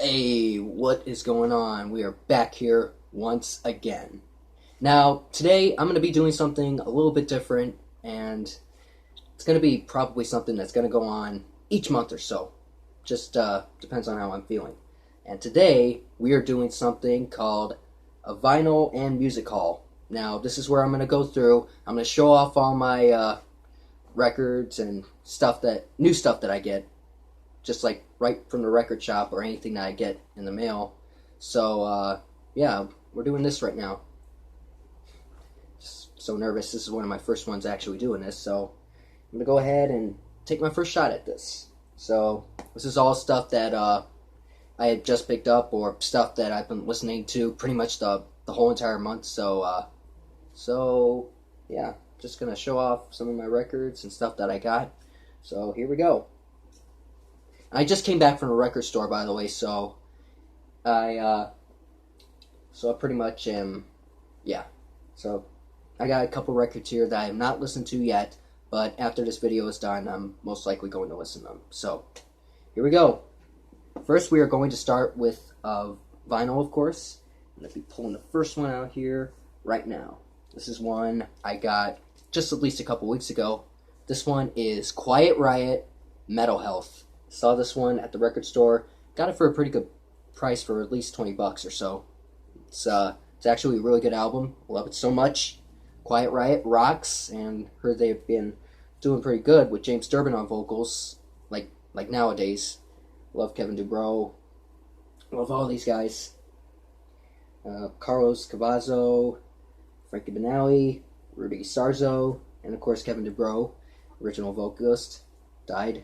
Hey, what is going on? We are back here once again. Now, today I'm going to be doing something a little bit different, and it's going to be probably something that's going to go on each month or so. Just depends on how I'm feeling. And today we are doing something called a vinyl and music haul. Now, this is where I'm going to go through. I'm going to show off all my records and new stuff that I get, just like right from the record shop or anything that I get in the mail. So, yeah, we're doing this right now. Just so nervous. This is one of my first ones actually doing this, so I'm going to go ahead and take my first shot at this. So, this is all stuff that I had just picked up, or stuff that I've been listening to pretty much the whole entire month. So yeah, just going to show off some of my records and stuff that I got. So, here we go. I just came back from a record store, by the way, so I pretty much am, yeah. So I got a couple records here that I have not listened to yet, but after this video is done, I'm most likely going to listen to them. So here we go. First, we are going to start with vinyl, of course. I'm going to be pulling the first one out here right now. This is one I got just at least a couple weeks ago. This one is Quiet Riot, Metal Health. Saw this one at the record store. Got it for a pretty good price, for at least 20 bucks or so. It's actually a really good album. Love it so much. Quiet Riot rocks, and heard they've been doing pretty good with James Durbin on vocals, like nowadays. Love Kevin DuBrow. Love all these guys. Carlos Cavazo, Frankie Banali, Rudy Sarzo, and of course Kevin DuBrow, original vocalist, died.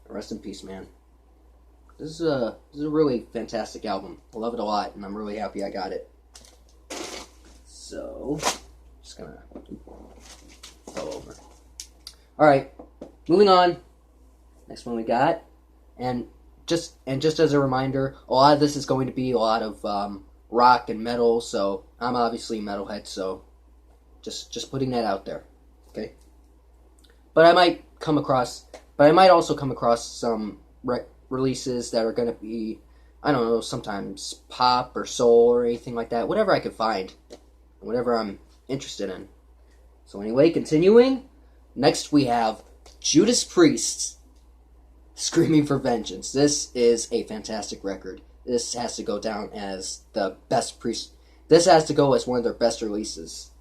Rest in peace, man. This is a really fantastic album. I love it a lot, and I'm really happy I got it. So, just gonna fall over. Alright, moving on. Next one we got. And just as a reminder, a lot of this is going to be a lot of rock and metal, so I'm obviously a metalhead, so just putting that out there. Okay? But I might also come across some releases that are going to be, I don't know, sometimes pop or soul or anything like that. Whatever I could find. Whatever I'm interested in. So anyway, continuing. Next we have Judas Priest, Screaming for Vengeance. This is a fantastic record. This has to go down as the best Priest. This has to go as one of their best releases.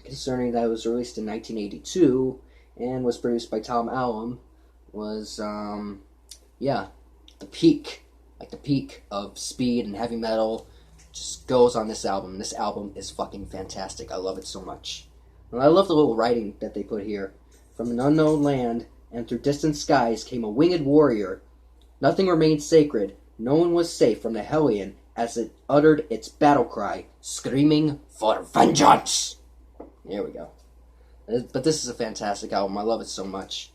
Concerning that it was released in 1982 and was produced by Tom Allom, was, yeah, the peak of speed and heavy metal just goes on this album. This album is fucking fantastic. I love it so much. And I love the little writing that they put here. From an unknown land and through distant skies came a winged warrior. Nothing remained sacred. No one was safe from the Hellion as it uttered its battle cry, screaming for vengeance. There we go. But this is a fantastic album. I love it so much.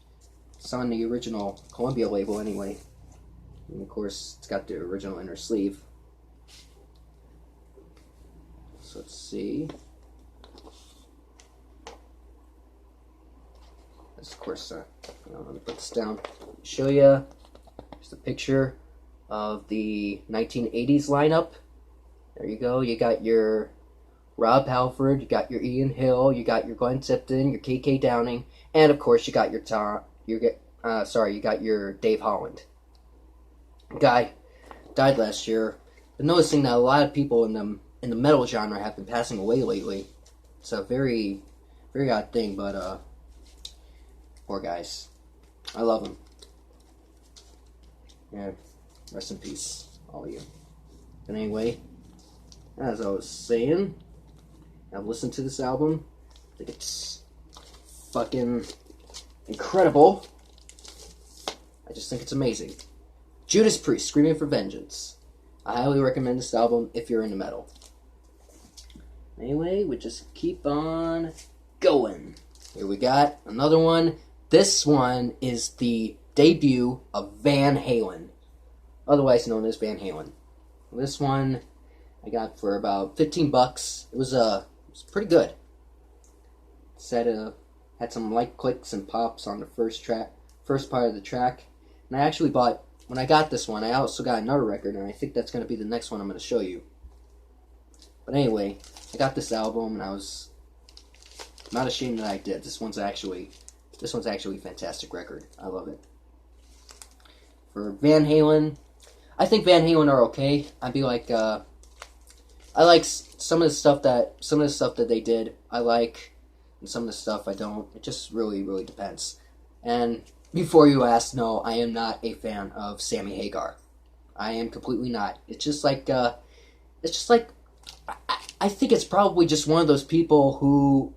It's on the original Columbia label anyway. And of course, it's got the original inner sleeve. So let's see. Of course, let me put this down. Show you just a picture of the 1980s lineup. There you go. You got your Rob Halford, you got your Ian Hill, you got your Glenn Tipton, your KK Downing, and of course you got your Dave Holland. Guy died last year. But noticing that a lot of people in the metal genre have been passing away lately. It's a very, very odd thing, but poor guys. I love them. Yeah, rest in peace, all of you. But anyway, as I was saying, I've listened to this album. I think it's fucking incredible. I just think it's amazing. Judas Priest, Screaming for Vengeance. I highly recommend this album if you're into metal. Anyway, we just keep on going. Here we got another one. This one is the debut of Van Halen, otherwise known as Van Halen. This one I got for about 15 bucks. It was pretty good. It had some light clicks and pops on the first part of the track. And I actually bought when I got this one, I also got another record, and I think that's going to be the next one I'm going to show you. But anyway, I got this album, and I was not ashamed that I did. This one's actually a fantastic record. I love it. For Van Halen, I think Van Halen are okay. I'd be like, I like some of the stuff that they did. I like, and some of the stuff I don't. It just really, really depends. And before you ask, no, I am not a fan of Sammy Hagar. I am completely not. It's just like, I think it's probably just one of those people who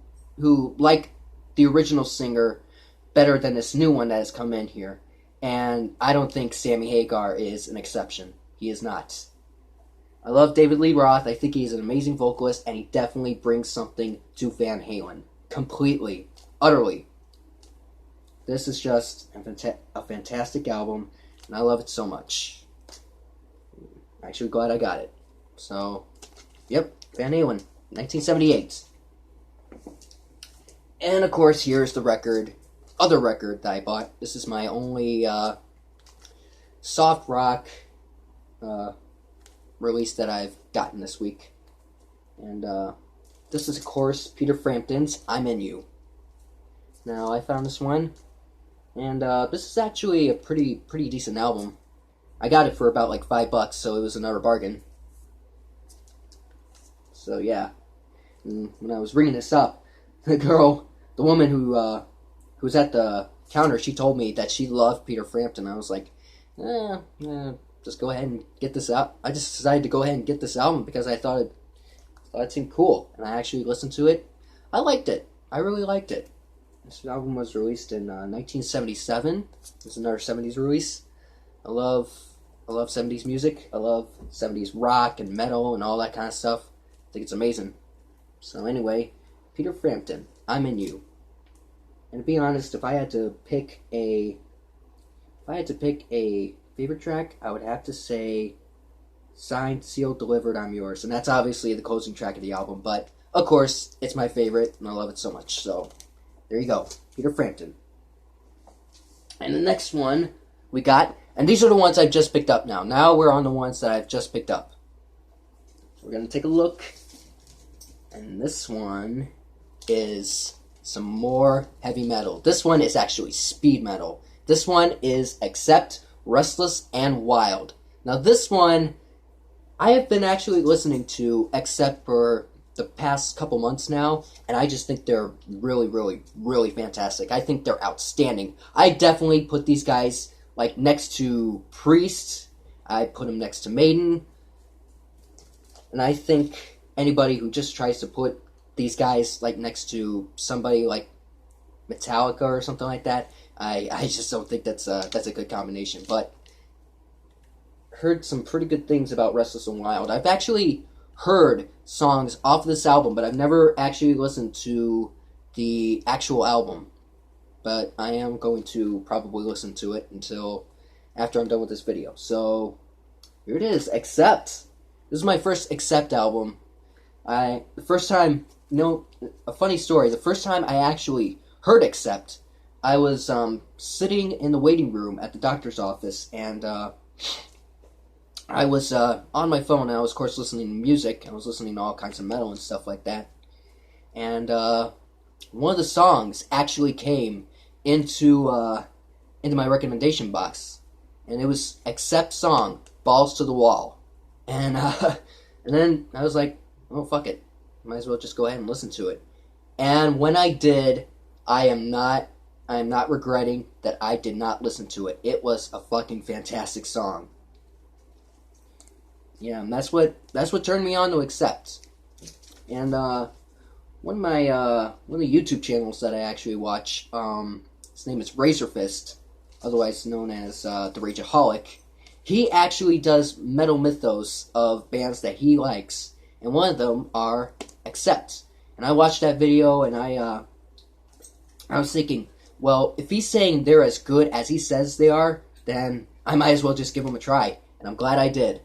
like the original singer better than this new one that has come in here. And I don't think Sammy Hagar is an exception. He is not. I love David Lee Roth. I think he's an amazing vocalist, and he definitely brings something to Van Halen. Completely. Utterly. This is just a fantastic album, and I love it so much. I'm actually glad I got it. So, yep, Van Halen, 1978. And of course, here's the other record that I bought. This is my only soft rock release that I've gotten this week. And this is, of course, Peter Frampton's I'm In You. Now, I found this one, and this is actually a pretty decent album. I got it for about like $5, so it was another bargain. So, yeah. And when I was ringing this up, the woman who was at the counter, she told me that she loved Peter Frampton. I was like, just go ahead and get this out. I just decided to go ahead and get this album because I thought it seemed cool. And I actually listened to it. I liked it. I really liked it. This album was released in 1977. It's another 70s release. I love 70s music. I love 70s rock and metal and all that kind of stuff. I think it's amazing. So anyway, Peter Frampton, I'm In You. And to be honest, if I had to pick a favorite track, I would have to say Signed, Sealed, Delivered, I'm Yours. And that's obviously the closing track of the album, but of course, it's my favorite, and I love it so much. So, there you go, Peter Frampton. And the next one we got, and these are the ones I've just picked up now. Now we're on the ones that I've just picked up. So we're going to take a look, and this one is some more heavy metal. This one is actually speed metal. This one is Accept, Restless, and Wild. Now this one, I have been actually listening to Accept for the past couple months now, and I just think they're really, really, really fantastic. I think they're outstanding. I definitely put these guys like next to Priest. I put them next to Maiden. And I think anybody who just tries to put these guys like next to somebody like Metallica or something like that, I just don't think that's a good combination. But heard some pretty good things about Restless and Wild. I've actually heard songs off of this album, but I've never actually listened to the actual album. But I am going to probably listen to it until after I'm done with this video. So here it is, Accept. This is my first Accept album. The first time, a funny story. The first time I actually heard Accept, I was sitting in the waiting room at the doctor's office, and I was on my phone, and I was, of course, listening to music. I was listening to all kinds of metal and stuff like that. And one of the songs actually came into my recommendation box, and it was Accept song, Balls to the Wall. And then I was like, oh, fuck it. Might as well just go ahead and listen to it. And when I did, I am not regretting that I did not listen to it. It was a fucking fantastic song. Yeah, and that's what turned me on to Accept. And one of the YouTube channels that I actually watch, his name is Razor Fist, otherwise known as the Rageaholic. He actually does metal mythos of bands that he likes, and one of them are Accept. And I watched that video, and I was thinking, well, if he's saying they're as good as he says they are, then I might as well just give them a try. And I'm glad I did.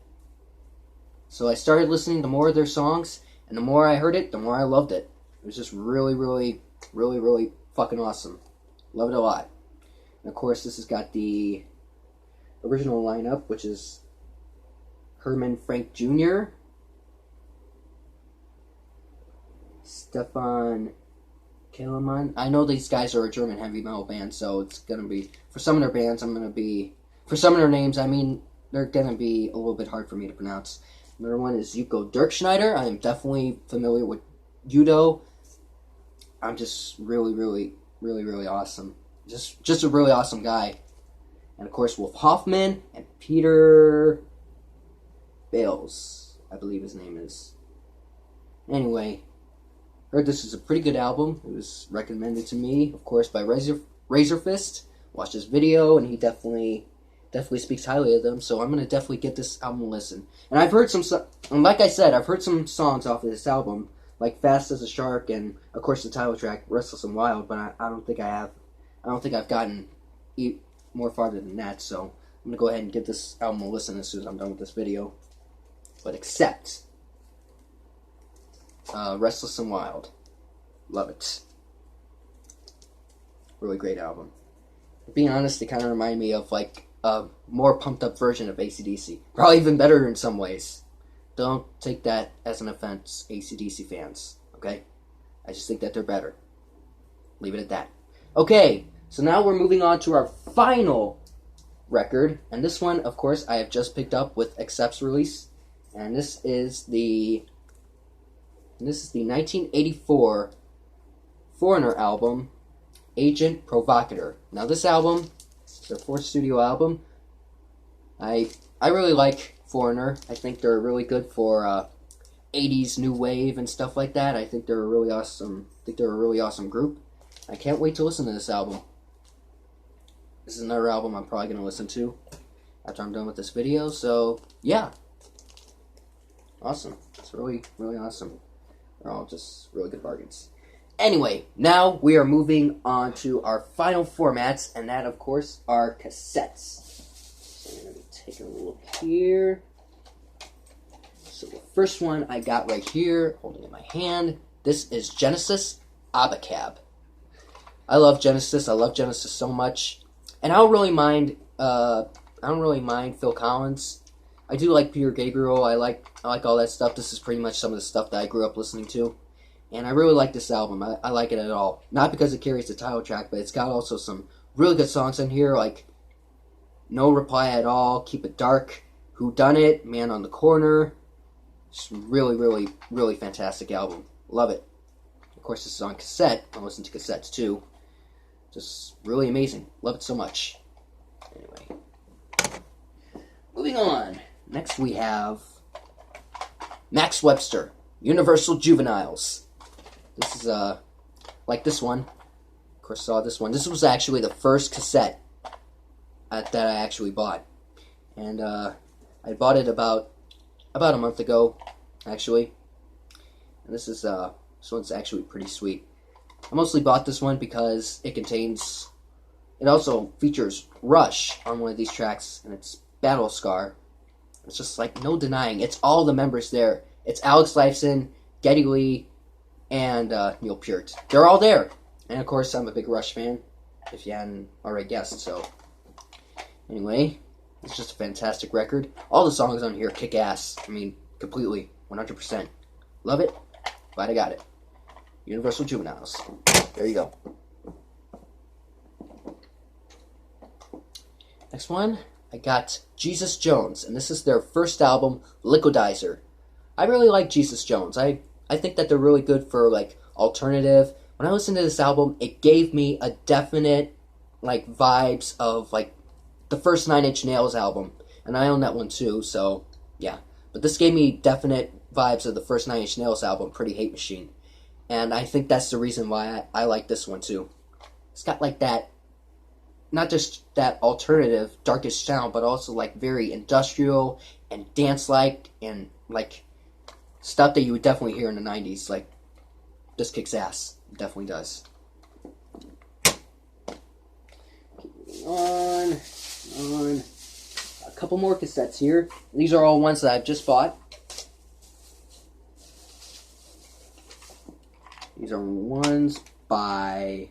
So I started listening to more of their songs, and the more I heard it, the more I loved it. It was just really, really, really, really fucking awesome. Love it a lot. And of course, this has got the original lineup, which is Herman Frank Jr., Stefan Keleman. I know these guys are a German heavy metal band, so it's gonna be, for some of their bands, for some of their names, I mean, they're gonna be a little bit hard for me to pronounce. Another one is Yuko Dirkschneider. I am definitely familiar with Judo. I'm just really awesome. Just a really awesome guy. And of course, Wolf Hoffman and Peter Bales, I believe his name is. Anyway, heard this is a pretty good album. It was recommended to me, of course, by Razorfist. Watched his video, and he definitely speaks highly of them. So I'm gonna definitely get this album a listen. And I've heard and like I said, I've heard some songs off of this album, like Fast as a Shark, and of course the title track, Restless and Wild. But I don't think I have. I don't think I've gotten more farther than that. So I'm gonna go ahead and give this album a listen as soon as I'm done with this video. But except Restless and Wild, love it. Really great album. Being honest, it kind of reminded me of like a more pumped up version of AC/DC. Probably even better in some ways. Don't take that as an offense, AC/DC fans. Okay? I just think that they're better. Leave it at that. Okay, so now we're moving on to our final record. And this one, of course, I have just picked up with Accept's release. And this is the 1984 Foreigner album, Agent Provocateur. Now this album, their fourth studio album, I really like Foreigner. I think they're really good for 80s new wave and stuff like that. I think they're a really awesome. Group. I can't wait to listen to this album. This is another album I'm probably gonna listen to after I'm done with this video. So yeah, awesome. It's really awesome. They're all just really good bargains. Anyway, now we are moving on to our final formats, and that, of course, are cassettes. So let me take a look here. So the first one I got right here, holding in my hand, this is Genesis Abacab. I love Genesis. I love Genesis so much, and I don't really mind Phil Collins. I do like Peter Gabriel. I like all that stuff. This is pretty much some of the stuff that I grew up listening to. And I really like this album. I like it at all. Not because it carries the title track, but it's got also some really good songs in here, like No Reply at All, Keep It Dark, Who Done It, Man on the Corner. Just really fantastic album. Love it. Of course, this is on cassette. I listen to cassettes too. Just really amazing. Love it so much. Anyway, moving on. Next we have Max Webster, Universal Juveniles. This is, like this one. Of course, saw this one. This was actually the first cassette that I actually bought. And, I bought it about a month ago, actually. And this one's actually pretty sweet. I mostly bought this one because it also features Rush on one of these tracks, and it's Battle Scar. It's just like no denying. It's all the members there. It's Alex Lifeson, Geddy Lee, and Neil Peart. They're all there. And of course, I'm a big Rush fan, if you hadn't already guessed. So, anyway, it's just a fantastic record. All the songs on here kick ass. I mean, completely, 100%. Love it. Glad I got it. Universal Juveniles. There you go. Next one, I got Jesus Jones, and this is their first album, Liquidizer. I really like Jesus Jones. I think that they're really good for, like, alternative. When I listened to this album, it gave me a definite, like, vibes of, like, the first 9 Inch Nails album. And I own that one, too, so, yeah. But this gave me definite vibes of the first 9 Inch Nails album, Pretty Hate Machine. And I think that's the reason why I like this one, too. It's got, like, that, not just that alternative, darkish sound, but also, like, very industrial and dance-like and, like, stuff that you would definitely hear in the 90s. Like, this kicks ass. It definitely does. Keep on. A couple more cassettes here. These are all ones that I've just bought. These are ones by...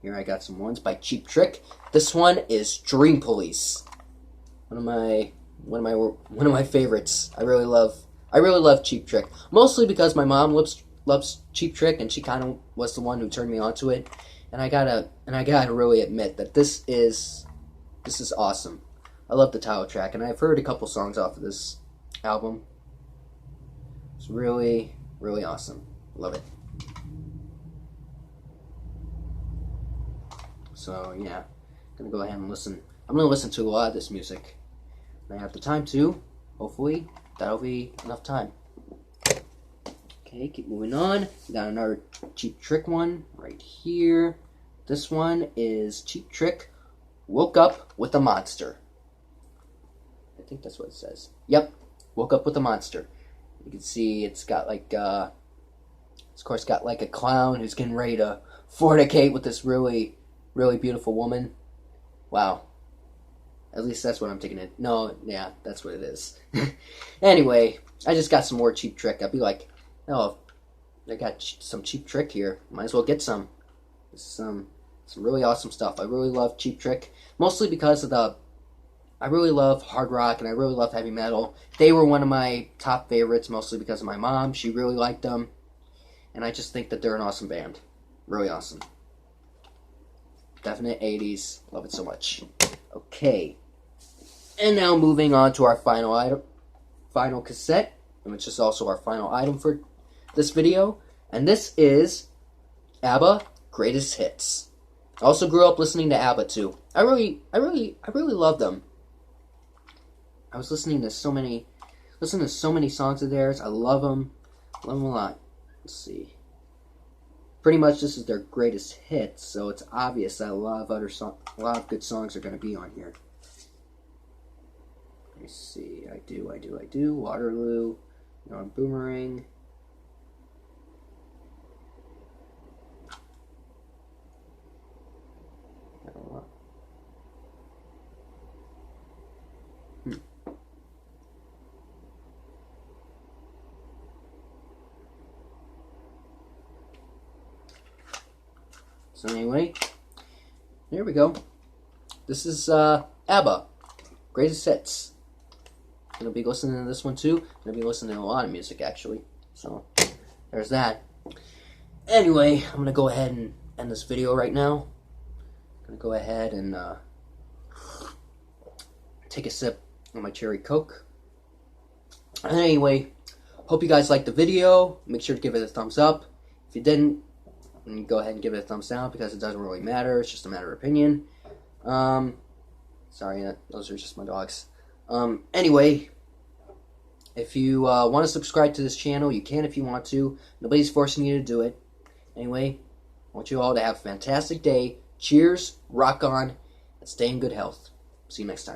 Here I got some ones by Cheap Trick. This one is Dream Police. one of my favorites. I really love Cheap Trick, mostly because my mom loves Cheap Trick, and she kind of was the one who turned me onto it. And I gotta really admit that this is awesome. I love the title track, and I've heard a couple songs off of this album. It's really, really awesome. Love it. So yeah, gonna go ahead and listen. I'm gonna listen to a lot of this music. And I have the time to. Hopefully, that'll be enough time. Okay, keep moving on. Got another Cheap Trick one right here. This one is Cheap Trick, Woke Up with a Monster. I think that's what it says. Yep, Woke Up with a Monster. You can see it's got like, it's of course got like a clown who's getting ready to fornicate with this really, really beautiful woman. Wow. At least that's what I'm taking it. No, yeah, that's what it is. Anyway, I just got some more Cheap Trick. I'd be like, oh, I got some Cheap Trick here. Might as well get some. Some really awesome stuff. I really love Cheap Trick, mostly because of I really love hard rock, and I really love heavy metal. They were one of my top favorites, mostly because of my mom. She really liked them, and I just think that they're an awesome band. Really awesome. Definite 80s. Love it so much. Okay. And now moving on to our final cassette, which is also our final item for this video. And this is ABBA Greatest Hits. I also grew up listening to ABBA too. I really love them. I was listening to so many songs of theirs. I love them. Love them a lot. Let's see. Pretty much this is their greatest hits, so it's obvious that a lot of good songs are going to be on here. Let me see. I do. Waterloo. Boomerang. So anyway, there we go. This is ABBA, Greatest Hits. I'm going to be listening to this one too. I'm going to be listening to a lot of music actually. So there's that. Anyway, I'm going to go ahead and end this video right now. I'm going to go ahead and take a sip of my cherry Coke. And anyway, hope you guys liked the video. Make sure to give it a thumbs up. If you didn't, go ahead and give it a thumbs down because it doesn't really matter. It's just a matter of opinion. Sorry, those are just my dogs. Anyway, if you want to subscribe to this channel, you can if you want to. Nobody's forcing you to do it. Anyway, I want you all to have a fantastic day. Cheers, rock on, and stay in good health. See you next time.